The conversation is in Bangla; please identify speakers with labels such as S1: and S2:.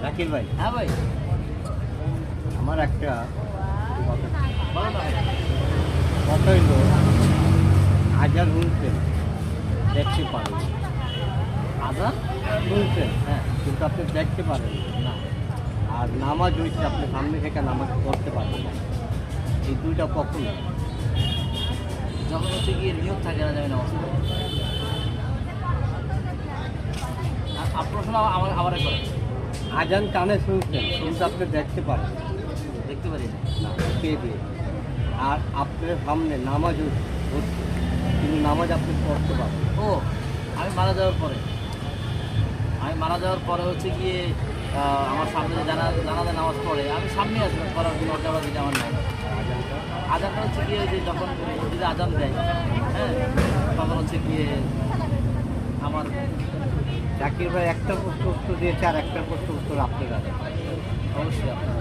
S1: জাকির ভাই,
S2: হ্যাঁ ভাই,
S1: আমার একটা
S2: বলো না ভাই।
S1: কথা হইল, আজান শুনছেন, দেখতে পারেন।
S2: আজান?
S1: শুনছেন
S2: হ্যাঁ।
S1: কিন্তু আপনি দেখতে পারেন
S2: না,
S1: আর নামাজ হইছে, আপনি সামনে থেকে নামাজ পড়তে পারেন না। এই দুইটা কখন?
S2: যখন হচ্ছে গিয়ে নিয়োগ থাকে না, যাবে নামাজ পড়তে। আপনার শোনা আমার আবার করে
S1: আজান কানে শুনছেন কিন্তু আপনি দেখতে পারেন
S2: দেখতে পারি না।
S1: না, কে দিয়ে? আর আপনার সামনে নামাজ হচ্ছে কিন্তু নামাজ আপনি পড়তে পারেন।
S2: ও, আমি মারা যাওয়ার পরে, হচ্ছে গিয়ে আমার সামনে যে জানাজা নামাজ পড়ে, আমি সামনে আসবো করার কোনো অর্ডার দিতে আমার নাই।
S1: আজানটা
S2: আজানটা হচ্ছে গিয়ে যে যখন মসজিদে আজান দেয়, হ্যাঁ, তখন হচ্ছে গিয়ে আমার
S1: জাকির ভাই একটা প্রশ্ন উত্তর দিয়েছে আর একটা প্রশ্ন উত্তর আপনি জানেন।
S2: অবশ্যই আপনার